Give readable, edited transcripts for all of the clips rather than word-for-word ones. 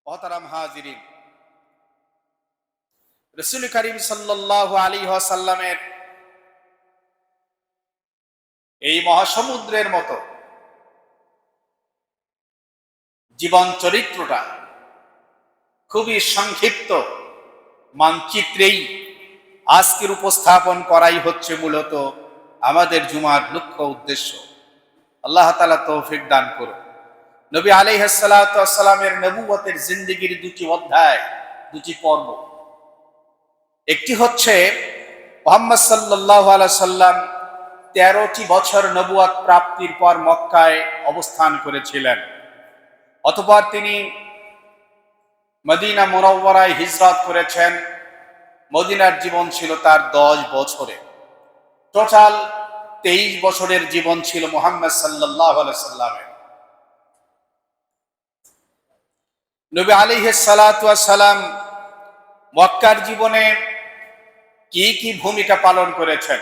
মহতারাম হাজিরিন, রাসূল করিম সাল্লাল্লাহু আলাইহি ওয়াসাল্লামের এই মহাসমুদ্রের মতো জীবন চরিত্রটা খুবই সংক্ষিপ্ত মানচিত্রেই আজকের উপস্থাপন করাই হচ্ছে মূলত আমাদের জুমার লক্ষ্য উদ্দেশ্য। আল্লাহ তাআলা তৌফিক দান করুন। নবী আলাইহিস সালাতু ওয়াস সালামের নবুয়তের জিন্দেগীর দুটি অধ্যায়, দুটি পর্ব। একটি হচ্ছে মুহাম্মদ সাল্লাল্লাহু আলাইহি সাল্লাম 13টি বছর নবুয়ত প্রাপ্তির পর মক্কায় অবস্থান করেছিলেন। অতঃপর তিনি মদিনা মুনাওয়ারায় হিজরত করেছেন। মদিনার জীবন ছিল তার 10 বছরে। টোটাল 23 বছরের জীবন ছিল মুহাম্মদ সাল্লাল্লাহু আলাইহি সাল্লামের। নবী আলাইহিস সালাতু ওয়াস সালাম মক্কার জীবনে কি কি ভূমিকা পালন করেছেন,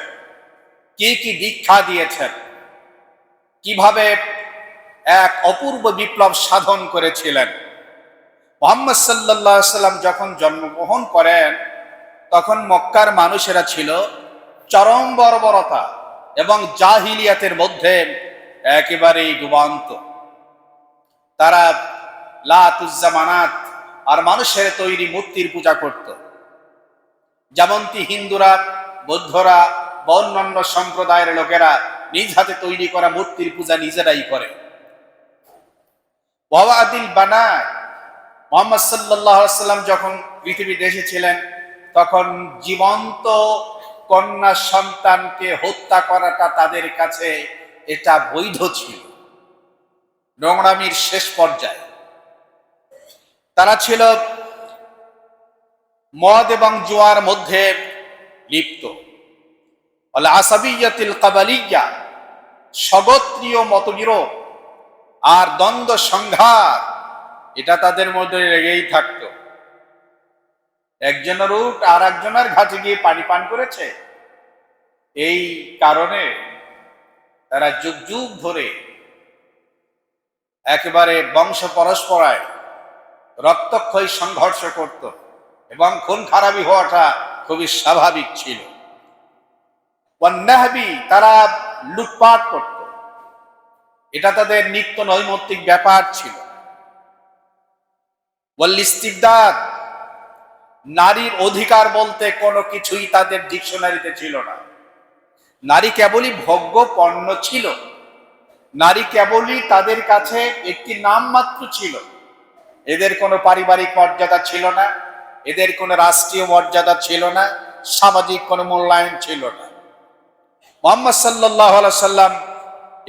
কি কি দীক্ষা দিয়েছেন, কিভাবে এক অপূর্ব বিপ্লব সাধন করেছিলেন। মুহাম্মদ সাল্লাল্লাহু আলাইহি সাল্লাম যখন জন্মগ্রহণ করেন তখন মক্কার মানুষেরা ছিল চরম বর্বরতা এবং জাহিলিয়াতের মধ্যে একেবারেই ডুবান্ত। তারা লাত উজ্জা মানাত আর মানুষের তৈরি মূর্তির পূজা করত, যেমনটি হিন্দুরা, বৌদ্ধরা বা অন্যান্য সম্প্রদায়ের লোকেরা নিজ হাতে তৈরি করা মূর্তির পূজা নিজেরাই করে। ওয়াদিল বানাত, মুহাম্মদ সাল্লাল্লাহু আলাইহি সাল্লাম যখন পৃথিবীতে এসেছিলেন তখন জীবন্ত কন্যা সন্তানকে হত্যা করাটা তাদের কাছে এটা বৈধ ছিল, নোংরামির শেষ পর্যায়ে। তারা ছিল মদ এবং জুয়ার মধ্যে লিপ্ত। আল আসাবিয়াতিল কাবালিয়া, স্বগোত্রীয় মতবিরোধ আর দ্বন্দ্ব সংঘাত এটা তাদের মধ্যে লেগেই থাকতো। একজনের উট আর একজনের ঘাটে গিয়ে পানি পান করেছে, এই কারণে তারা যুগ যুগ ধরে একেবারে বংশ পরস্পরায় রক্তক্ষয়ী সংঘর্ষ করত এবং খুন খারাপি হওয়াটা খুবই স্বাভাবিক ছিল। ওয়ান্নাহবি, তারা লুটপাট করত, এটা তাদের নিত্য নৈমিত্তিক ব্যাপার ছিল। ওয়াল ইস্তিবদাদ, নারীর অধিকার বলতে কোনো কিছুই তাদের ডিকশনারিতে ছিল না। নারী কেবলই ভোগ্য পণ্য ছিল, নারী কেবলই তাদের কাছে একটি নাম মাত্র ছিল। এদের কোনো পারিবারিক মর্যাদা ছিল না, এদের কোনো রাষ্ট্রীয় মর্যাদা ছিল না, সামাজিক কোনো মূল্যায়ন ছিল না। মুহাম্মদ সাল্লাল্লাহু আলাইহি সাল্লাম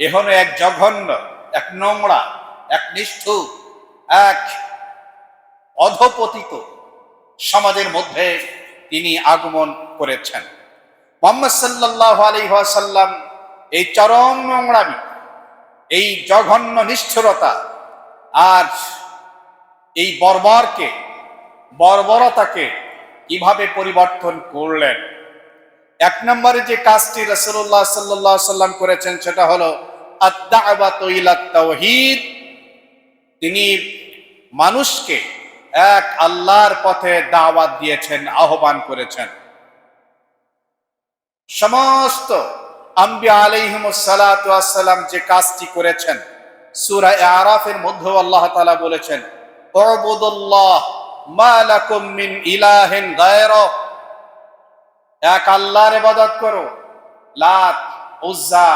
এখনো এক জঘন্য, এক নোংরা, এক নিষ্ঠুর, এক অধপতিত সমাজের মধ্যে তিনি আগমন করেছেন। মুহাম্মদ সাল্লাল্লাহু আলাইহি ওয়াসাল্লাম এই চরম নোংরামি, এই জঘন্য নিষ্ঠুরতা আর এই বর্বরতাকে কিভাবে পরিবর্তন করলেন। এক নম্বরে যে কাজটি রাসূলুল্লাহ সাল্লাল্লাহু আলাইহি ওয়াসাল্লাম করেছেন সেটা হলো আদ-দাওয়াতু ইলাত তাওহীদ। তিনি মানুষকে এক আল্লাহর পথে দাওয়াত দিয়েছেন, আহ্বান করেছেন। সমস্ত আম্বিয়া আলাইহিমুস সালাতু ওয়াস সালাম যে কাজটি করেছেন, সূরা আরাফের মধ্যে আল্লাহ তাআলা বলেছেন, উবুদুল্লাহ মা লাকুম মিন ইলাহিন গায়রু, এক আল্লাহর ইবাদত করো। লাত, উজ্জা,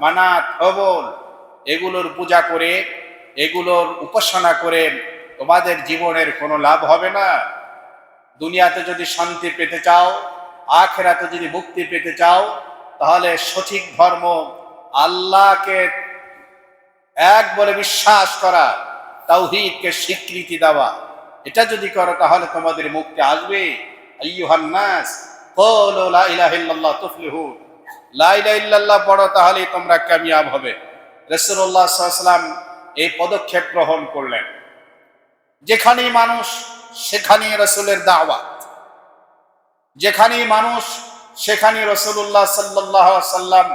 মানাত, হবল এগুলোর পূজা করে, এগুলোর উপাসনা করে তোমাদের জীবনের কোনো লাভ হবে না। দুনিয়াতে যদি শান্তি পেতে চাও, আখিরাতে যদি মুক্তি পেতে চাও, তাহলে সঠিক ধর্ম আল্লাহকে এক বলে বিশ্বাস করা, তাওহীদকে স্বীকৃতি দেওয়া, এটা যদি করো তাহলে তোমাদের মুক্তি আসবে। আইয়ুহান নাস কুলু লা ইলাহা ইল্লাল্লাহ তুফলিহুন, লা ইলাহা ইল্লাল্লাহ পড়ো তাহলেই তোমরা কামিয়াব হবে। রাসূলুল্লাহ সাল্লাল্লাহু আলাইহি ওয়াসাল্লাম এই পদক্ষেপ গ্রহণ করলেন। যেখানেই মানুষ সেখানেই রাসূলের দাওয়াত, যেখানেই মানুষ সেখানেই রাসূলুল্লাহ সাল্লাল্লাহু আলাইহি ওয়াসাল্লাম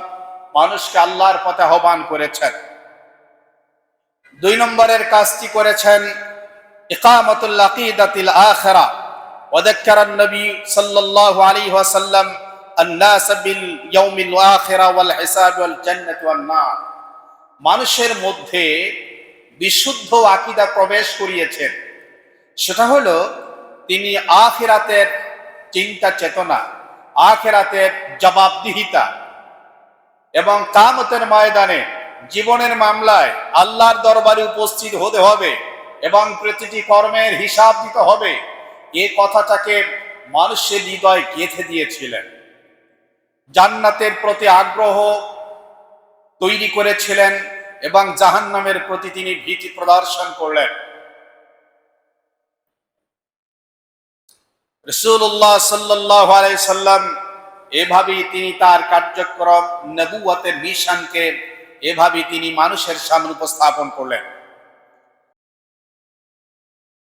মানুষকে আল্লাহর পথে আহ্বান করেছেন। 2 নম্বরের কাজটি করেছেন ইকামাতুল আকিদাতিল আখিরা ওয়া যাক্কারান নবী সাল্লাল্লাহু আলাইহি ওয়াসাল্লাম الناس باليوم الآخرة والحساب والجنة والنار। মানুষের মধ্যে বিশুদ্ধ আকীদা প্রবেশ করিয়েছেন, সেটা হলো তিনি আখিরাতের চিন্তা চেতনা, আখিরাতের জবাবদিহিতা এবং কিয়ামতের ময়দানে জীবনের মামলায় আল্লাহর দরবারে উপস্থিত হতে হবে এবং প্রতিটি কর্মের হিসাব দিতে হবে, এই কথাটাকে মানুষের হৃদয়ে গেঁথে দিয়েছিলেন। জান্নাতের প্রতি আগ্রহ তৈরি করেছিলেন এবং জাহান্নামের প্রতি তিনি ভীতি প্রদর্শন করলেন। রাসূলুল্লাহ সাল্লাল্লাহু আলাইহি সাল্লাম এভাবেই তিনি তার কার্যক্রম, নবুয়তের মিশনকে এভাবেই তিনি মানুষের সামনে উপস্থাপন করলেন।